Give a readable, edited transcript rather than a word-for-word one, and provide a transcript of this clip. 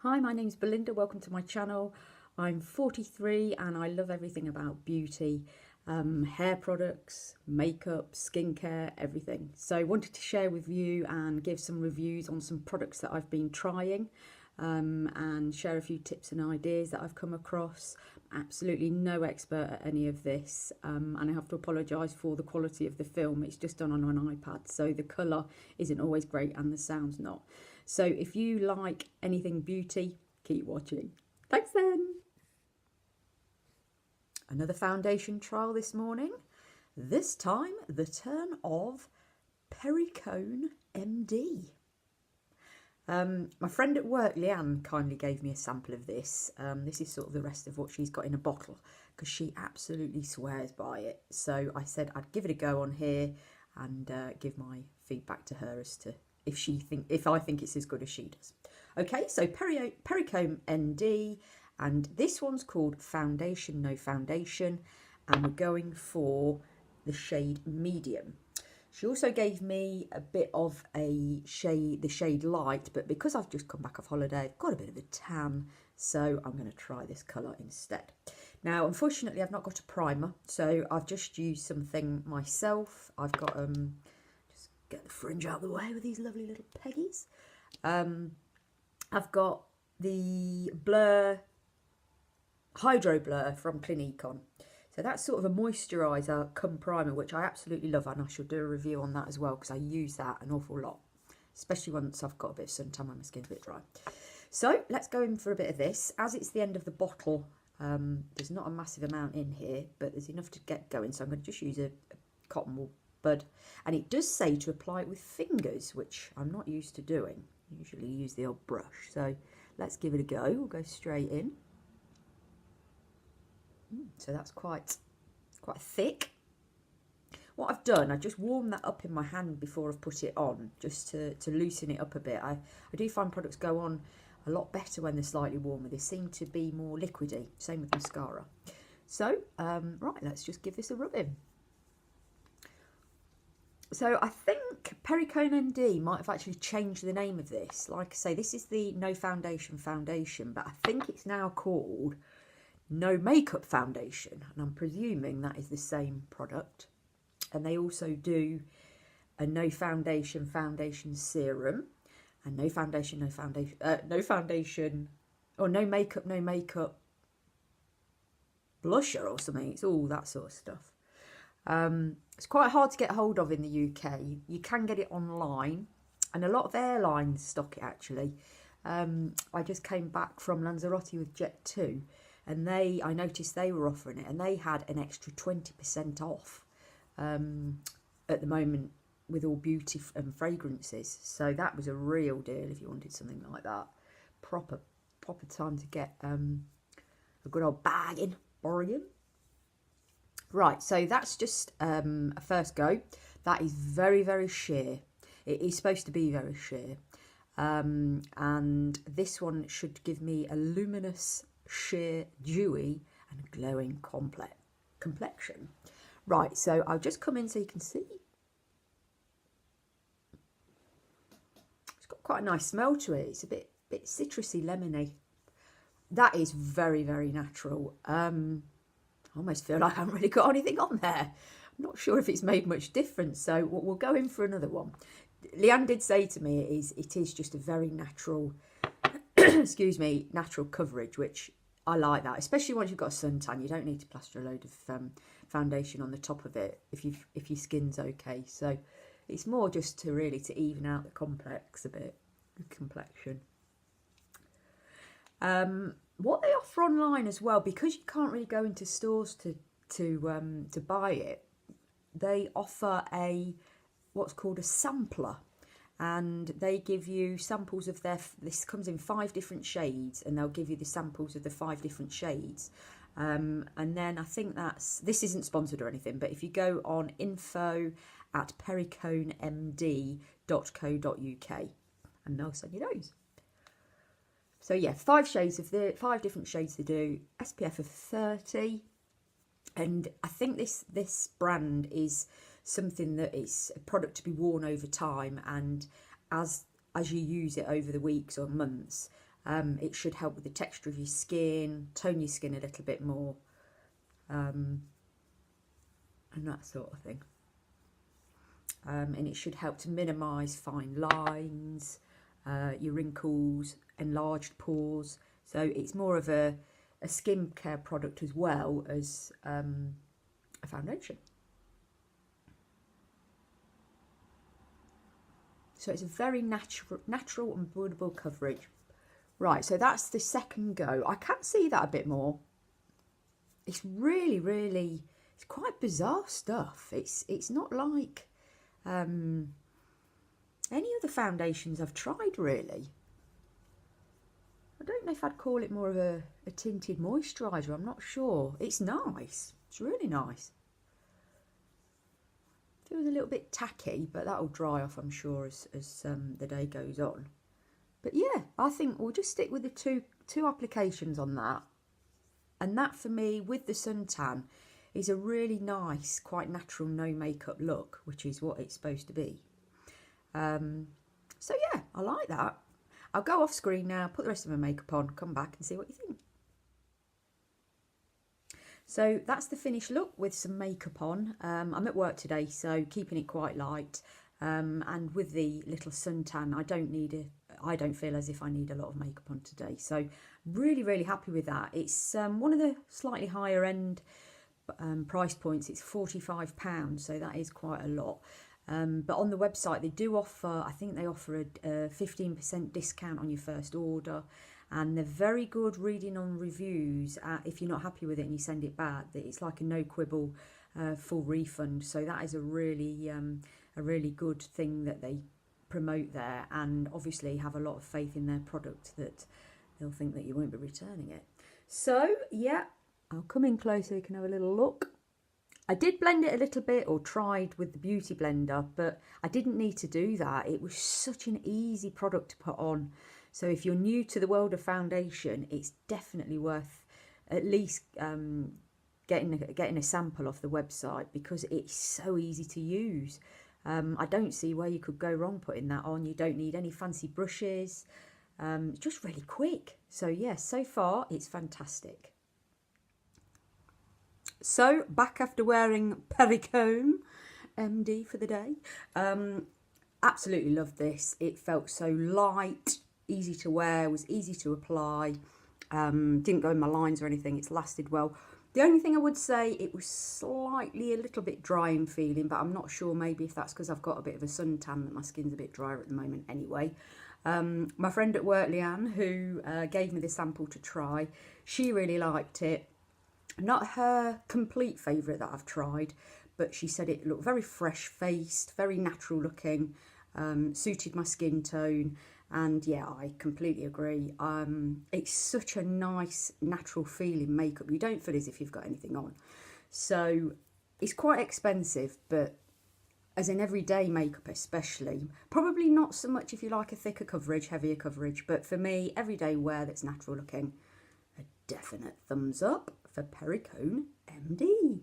Hi, my name's Belinda. Welcome to my channel. I'm 43 and I love everything about beauty, hair products, makeup, skincare, everything. So I wanted to share with you and give some reviews on some products that I've been trying and share a few tips and ideas that I've come across. Absolutely no expert at any of this, and I have to apologise for the quality of the film. It's just done on an iPad, so the colour isn't always great and the sound's not. So if you like anything beauty, keep watching. Thanks then. Another foundation trial this morning. This time the turn of Perricone MD. My friend at work, Leanne, kindly gave me a sample of this. This is sort of the rest of what she's got in a bottle because she absolutely swears by it. So I said I'd give it a go on here and give my feedback to her as to if I think it's as good as she does. Okay, so Perricone ND, and this one's called Foundation No Foundation, and we're going for the shade medium. She also gave me a bit of the shade light, but because I've just come back off holiday, I've got a bit of a tan, so I'm going to try this colour instead. Now, unfortunately, I've not got a primer, so I've just used something myself. I've got, just get the fringe out of the way with these lovely little peggies. I've got the Hydro Blur from Clinique-On. So that's sort of a moisturiser cum primer, which I absolutely love, and I shall do a review on that as well because I use that an awful lot, especially once I've got a bit of suntan when my skin's a bit dry. So let's go in for a bit of this. As it's the end of the bottle, there's not a massive amount in here, but there's enough to get going. So I'm going to just use a cotton wool bud, and it does say to apply it with fingers, which I'm not used to doing. I usually use the old brush. So let's give it a go. We'll go straight in. So that's quite thick. What I've done, I've just warmed that up in my hand before I've put it on, just to loosen it up a bit. I do find products go on a lot better when they're slightly warmer. They seem to be more liquidy. Same with mascara. So, right, let's just give this a rub in. So I think Perricone ND might have actually changed the name of this. Like I say, this is the No Foundation foundation, but I think it's now called No Makeup Foundation, and I'm presuming that is the same product. And they also do a No Foundation serum, and No Foundation or No Makeup blusher or something. It's all that sort of stuff. It's quite hard to get hold of in the UK. You can get it online, and a lot of airlines stock it actually. I just came back from Lanzarote with Jet2, and I noticed they were offering it, and they had an extra 20% off at the moment with all beauty and fragrances. So that was a real deal if you wanted something like that. Proper time to get a good old bargain. Right, so that's just a first go. That is very, very sheer. It is supposed to be very sheer. And this one should give me a luminous, sheer, dewy and glowing complexion. Right, so I'll just come in so you can see. It's got quite a nice smell to it. It's a bit citrusy, lemony. That is very, very natural. I almost feel like I haven't really got anything on there. I'm not sure if it's made much difference, so we'll go in for another one. Leanne did say to me it is just a very natural, excuse me, natural coverage, which I like that, especially once you've got a suntan. You don't need to plaster a load of foundation on the top of it if your skin's okay. So it's more just to even out the complex a bit, the complexion. What they offer online as well, because you can't really go into stores to buy it, they offer what's called a sampler, and they give you samples of this comes in 5 different shades, and they'll give you the samples of the 5 different shades. And then I think this isn't sponsored or anything, but if you go on info@perriconemd.co.uk, and they'll send you those. So yeah, 5 different shades they do, SPF of 30, and I think this brand is something that is a product to be worn over time, and as you use it over the weeks or months, It should help with the texture of your skin, tone your skin a little bit more, and that sort of thing. And it should help to minimise fine lines, your wrinkles, enlarged pores. So it's more of a skincare product as well as a foundation. So it's a very natural and breathable coverage. Right, so that's the second go. I can see that a bit more. It's really, really, it's quite bizarre stuff. It's not like any other foundations I've tried, really. I don't know if I'd call it more of a tinted moisturiser. I'm not sure. It's nice. It's really nice. Feels a little bit tacky, but that'll dry off, I'm sure, as the day goes on. But yeah, I think we'll just stick with the two applications on that. And that, for me, with the suntan, is a really nice, quite natural, no makeup look, which is what it's supposed to be. So yeah, I like that. I'll go off screen now, put the rest of my makeup on, come back and see what you think. So that's the finished look with some makeup on. I'm at work today, so keeping it quite light. And with the little suntan, I don't feel as if I need a lot of makeup on today. So really, really happy with that. It's one of the slightly higher end price points. It's £45, so that is quite a lot. But on the website, they do offer, I think they offer a 15% discount on your first order. And they're very good reading on reviews. If you're not happy with it and you send it back, it's like a no quibble full refund. So that is a really good thing that they promote there, and obviously have a lot of faith in their product that they'll think that you won't be returning it. So yeah, I'll come in closer so you can have a little look. I did blend it a little bit, or tried with the beauty blender, but I didn't need to do that. It was such an easy product to put on. So if you're new to the world of foundation, it's definitely worth at least getting a sample off the website, because it's so easy to use. I don't see where you could go wrong putting that on. You don't need any fancy brushes. It's just really quick. So yes, so far it's fantastic. So back after wearing Perricone MD for the day. Absolutely loved this. It felt so light, easy to wear, was easy to apply. Didn't go in my lines or anything. It's lasted well. The only thing I would say, it was slightly a little bit dry in feeling, but I'm not sure, maybe if that's because I've got a bit of a suntan that my skin's a bit drier at the moment anyway. My friend at work, Leanne, who gave me the sample to try, she really liked it. Not her complete favourite that I've tried, but she said it looked very fresh-faced, very natural looking, suited my skin tone. And yeah, I completely agree. It's such a nice, natural feeling makeup. You don't feel as if you've got anything on. So it's quite expensive, but as in everyday makeup especially, probably not so much if you like a thicker coverage, heavier coverage. But for me, everyday wear that's natural looking, a definite thumbs up for Perricone MD.